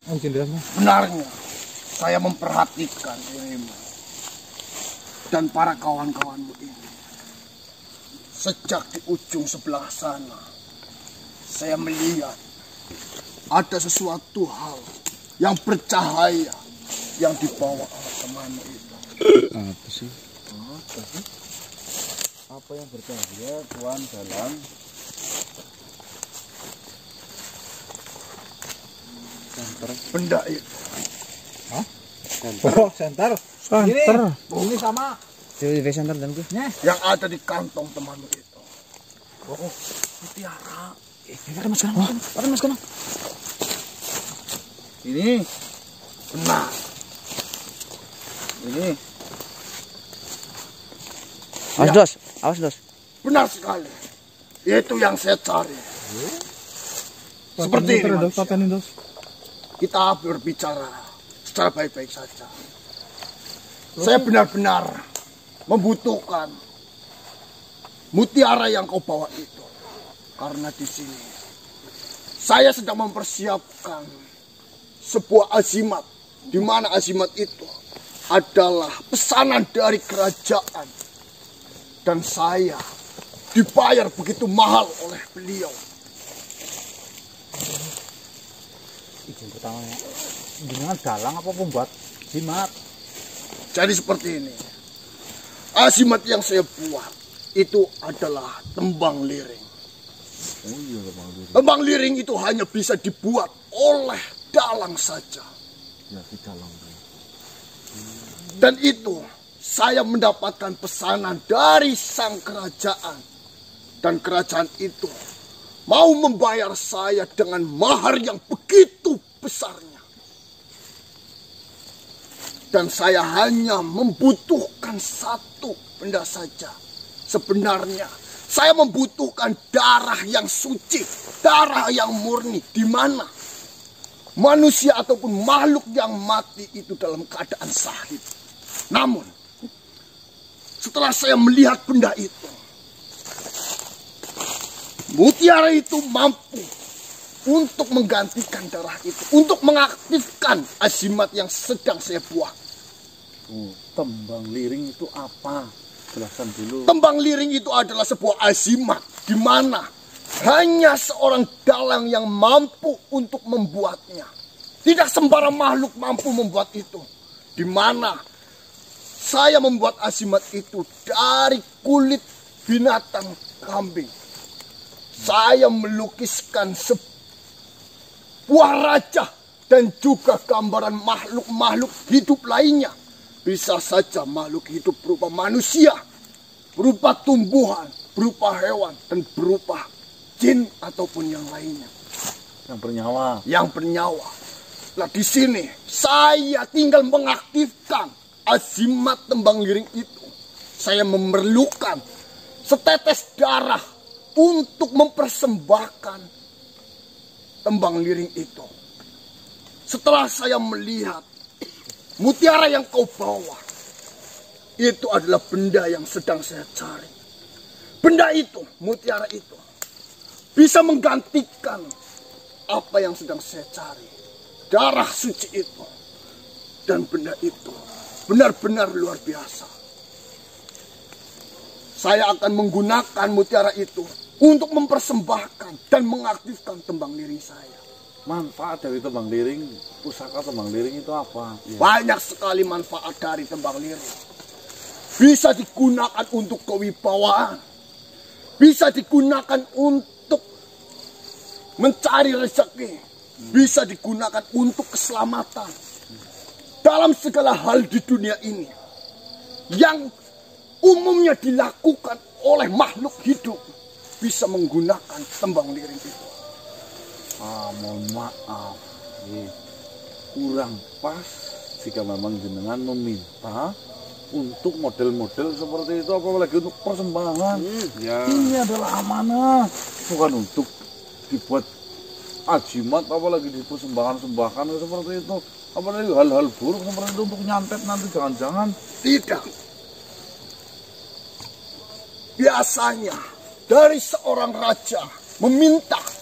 Benarnya, saya memperhatikan dirimu dan para kawan-kawanmu ini. Sejak di ujung sebelah sana, saya melihat ada sesuatu hal yang bercahaya yang dibawa oleh temanmu itu. Apa sih? Apa yang bercahaya, Tuan Dalang? Benda itu. Hah? Oh, senter. Ini sama. Jadi senter dan gue. Yang ada di kantong temanmu itu. Oh, mutiara. Mas Kanang. Ini Benar. ini. Awas dos. Benar sekali. Itu yang saya cari. Seperti ini, manusia. Kita berbicara secara baik-baik saja. Saya benar-benar membutuhkan mutiara yang kau bawa itu. Karena di sini saya sedang mempersiapkan sebuah azimat, di mana azimat itu adalah pesanan dari kerajaan, dan saya dibayar begitu mahal oleh beliau. Izin pertamanya, dengan dalang apa pembuat jimat? Jadi seperti ini. Azimat yang saya buat itu adalah tembang liring. Oh iya, Tembang liring itu hanya bisa dibuat oleh dalang saja. ya di dalang. Dan itu saya mendapatkan pesanan dari sang kerajaan. Dan kerajaan itu mau membayar saya dengan mahar yang begitu besarnya. Dan saya hanya membutuhkan satu benda saja. Sebenarnya saya membutuhkan darah yang suci, darah yang murni, di mana manusia ataupun makhluk yang mati itu dalam keadaan sahid. Namun setelah saya melihat benda itu, mutiara itu mampu untuk menggantikan darah itu, untuk mengaktifkan azimat yang sedang saya buat. Tembang liring itu apa? Jelaskan dulu. Tembang liring itu adalah sebuah azimat di mana hanya seorang dalang yang mampu untuk membuatnya. Tidak sembarang makhluk mampu membuat itu. Di mana saya membuat azimat itu dari kulit binatang kambing. Saya melukiskan sebuah raja dan juga gambaran makhluk-makhluk hidup lainnya. Bisa saja makhluk hidup berupa manusia, berupa tumbuhan, berupa hewan, dan berupa jin ataupun yang lainnya. Yang bernyawa. Yang bernyawa. Nah, di sini saya tinggal mengaktifkan azimat tembang liring itu. Saya memerlukan setetes darah untuk mempersembahkan tembang liring itu. Setelah saya melihat mutiara yang kau bawa, itu adalah benda yang sedang saya cari. Benda itu, mutiara itu, bisa menggantikan apa yang sedang saya cari. Darah suci itu. Dan benda itu benar-benar luar biasa. Saya akan menggunakan mutiara itu untuk mempersembahkan dan mengaktifkan tembang liring saya. Manfaat dari tembang liring, pusaka tembang liring itu apa? Ya. Banyak sekali manfaat dari tembang liring. Bisa digunakan untuk kewibawaan. Bisa digunakan untuk mencari rezeki. Bisa digunakan untuk keselamatan. Dalam segala hal di dunia ini yang umumnya dilakukan oleh makhluk hidup, bisa menggunakan tembang liring itu. Mohon maaf, kurang pas jika memang jenengan meminta untuk model-model seperti itu, apalagi untuk persembahan. Ya. Ini adalah amanah, bukan untuk dibuat ajimat, apalagi di persembahan-sembahan seperti itu, apalagi hal-hal buruk seperti itu untuk nyantet nanti, jangan-jangan. Tidak. Biasanya dari seorang raja meminta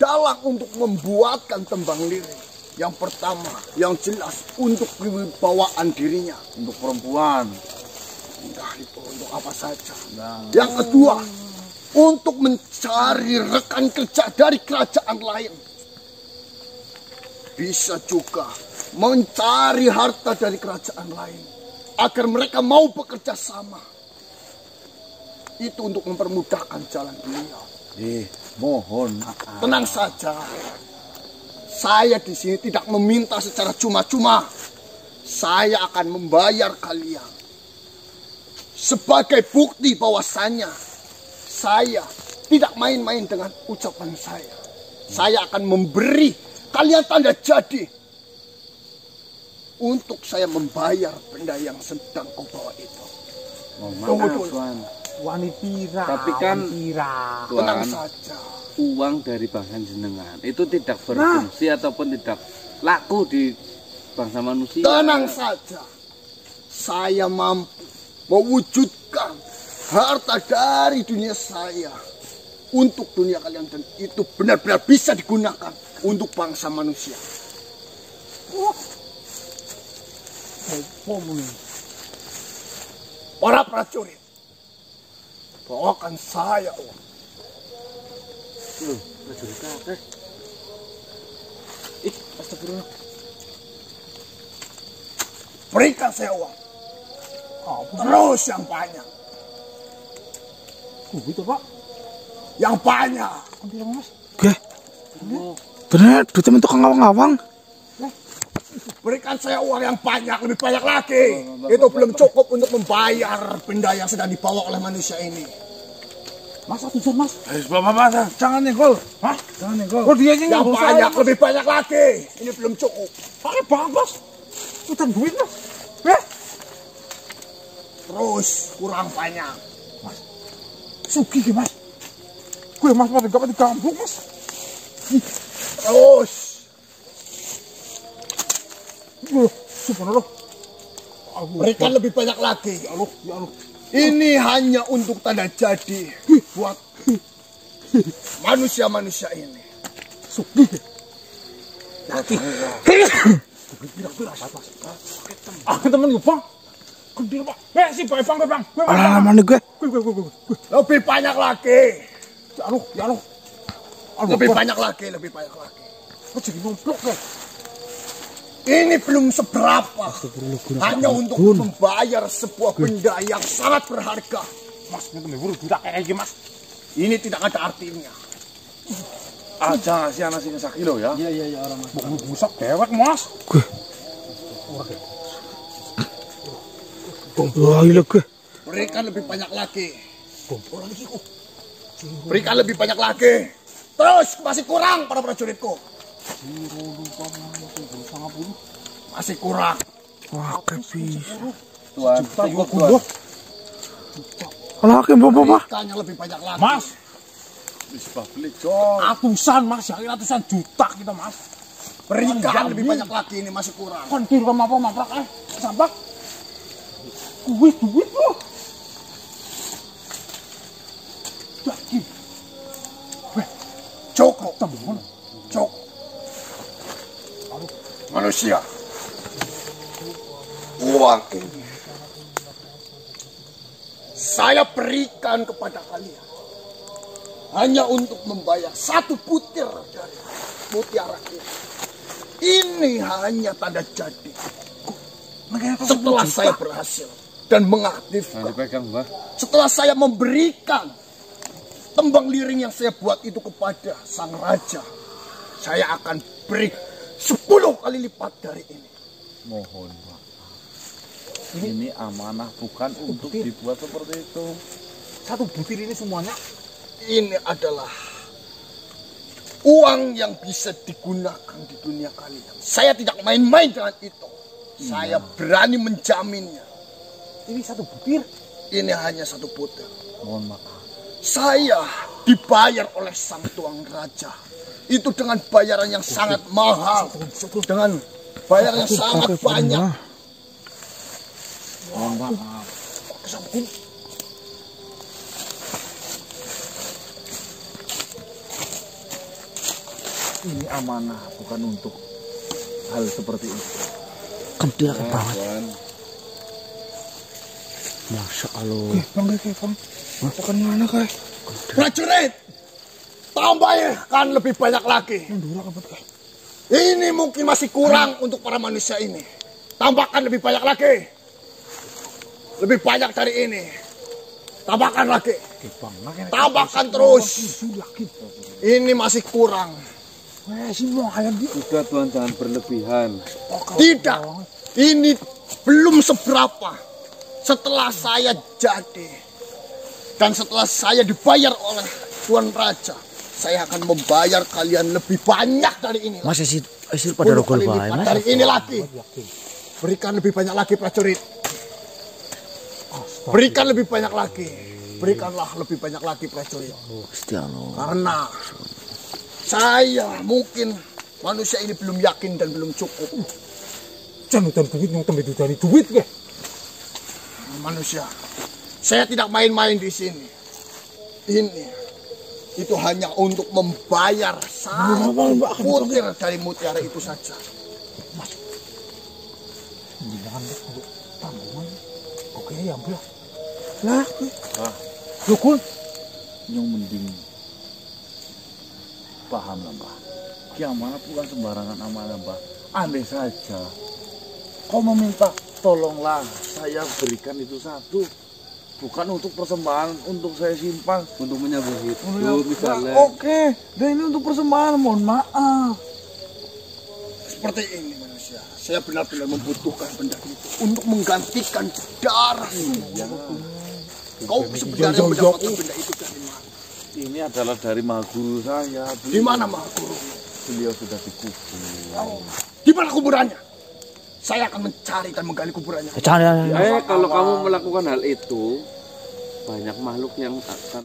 dalang untuk membuatkan tembang lirik. Yang pertama, yang jelas untuk kewibawaan dirinya. Untuk perempuan. Nah, itu untuk apa saja. Nah. Yang kedua, untuk mencari rekan kerja dari kerajaan lain. Bisa juga mencari harta dari kerajaan lain. Agar mereka mau bekerja sama. Itu untuk mempermudahkan jalan beliau. Mohon. Tenang saja. Saya di sini tidak meminta secara cuma-cuma. Saya akan membayar kalian. Sebagai bukti bahwasannya saya tidak main-main dengan ucapan saya. Saya akan memberi kalian tanda jadi untuk saya membayar benda yang sedang kau bawa itu. Maaf, Tuan. Wanita. Tapi kan, Tenang Tuan, saja. uang dari bangsa jenengan itu tidak berfungsi ataupun tidak laku di bangsa manusia. Tenang saja. Saya mampu mewujudkan harta dari dunia saya untuk dunia kalian, dan itu benar-benar bisa digunakan untuk bangsa manusia. Para prajurit, bawakan saya uang. Loh, prajurit kakek. Astagfirullah. Berikan saya uang. Terus yang banyak. Itu Pak. Yang banyak. Oke. Bener, duitnya untuk ngawang-ngawang. Berikan saya uang yang banyak, lebih banyak lagi. Itu belum cukup untuk membayar benda yang sedang dibawa oleh manusia ini. Mas, atusan Mas. Bapak, jangan nyenggol. Hah? Jangan nyenggol. Oh dia yang Yang banyak, lebih banyak lagi. Ini belum cukup. Pakai banget Mas. Hutan duit Mas. Terus kurang banyak. Sugi ki Mas. Gue Mas pada gak di kampung Mas. Terus. Subhanallah. Berikan lebih banyak lagi. Ya Allah, ya Allah. Ini hanya untuk tanda jadi buat manusia-manusia ini. Sugi. Temen gue Bang. Gede Pak. Si Bang. Alah, mana gue? Lebih banyak lagi. Ya Allah, ya Allah. Lebih banyak lagi. Kok jadi nomplok ya? Ini belum seberapa. Hanya untuk membayar sebuah benda yang sangat berharga. Mas, ini temen buru budak kayak gini Mas. Ini tidak ada artinya. Aja ngasih anak sini sakilo ya. Iya orang Mas. Busak dewek Mas. Gue. Wah, gila gue. Berikan lebih banyak lagi. Berikan lebih banyak lagi. Terus masih kurang para prajuritku. Masih kurang. Wah, kepi. Tuan, cukup Tuan. Alah, bapak. Berikan yang lebih banyak lagi. Mas, Bisa beli coy. ratusan Mas, yakin ratusan juta kita Mas. Berikan lebih banyak lagi, ini masih kurang. Kon kira apa maprak sampak. Duit loh. Jadi. Cukup. Temen. Cukup. Manusia. Uang ini saya berikan kepada kalian hanya untuk membayar satu butir dari mutiara ini. Ini hanya tanda jadi. Setelah saya berhasil dan mengaktifkan, Dipegang, Mbah. setelah saya memberikan tembang liring yang saya buat itu kepada sang raja, saya akan beri 10 kali lipat dari ini. Mohon Pak. Ini amanah bukan untuk dibuat seperti itu. Satu butir ini semuanya. Ini adalah uang yang bisa digunakan di dunia kalian. Saya tidak main-main dengan itu. Saya berani menjaminnya. Ini satu butir. Ini hanya satu butir. Mohon maaf. Saya dibayar oleh sang tuang raja. Itu dengan bayaran yang sangat mahal. Dengan bayaran yang sangat banyak. Mohon maaf. ini amanah, bukan untuk hal seperti itu. Kan dia banget. Tuan. Masya Allah. Bang, Bang. Masakan mana, Kak? Prajurit, tambahkan lebih banyak lagi. Ini mungkin masih kurang untuk para manusia ini. Tambahkan lebih banyak lagi. Lebih banyak dari ini. Tambahkan lagi. Tambahkan terus. Ini masih kurang. Sudah Tuan, jangan berlebihan. Tidak. Ini belum seberapa. Setelah saya jadi dan setelah saya dibayar oleh Tuan Raja, saya akan membayar kalian lebih banyak dari ini. Mas esir pada rogol bae, Mas. Dari ini lagi. Berikan lebih banyak lagi, prajurit. Berikan lebih banyak lagi. Berikanlah lebih banyak lagi, prajurit. Gusti Allah. Karena saya mungkin manusia ini belum yakin dan belum cukup. Jangan udan duit yang tembe dari duit ke. Manusia, saya tidak main-main di sini. Ini itu hanya untuk membayar satu butir dari mutiara itu saja. Tanggungan. Oke, ya ambil. Lah, Lukul, yang mending paham lah, Mbah. Ki amanah bukan sembarangan amanah, Mbah. Andai saja kau meminta tolonglah saya berikan itu satu, bukan untuk persembahan, untuk saya simpan, Untuk menyambung hidup misalnya. Oke, dan ini untuk persembahan, mohon maaf. Seperti ini manusia, saya benar-benar membutuhkan benda itu untuk menggantikan darah. Kau sebenarnya mendapatkan benda itu dari mana? Ini adalah dari Mahaguru saya. Di mana Mahaguru? Beliau sudah dikubur. Di mana kuburannya? Saya akan mencari dan menggali kuburannya. Jangan. Kalau kamu melakukan hal itu, banyak makhluk yang akan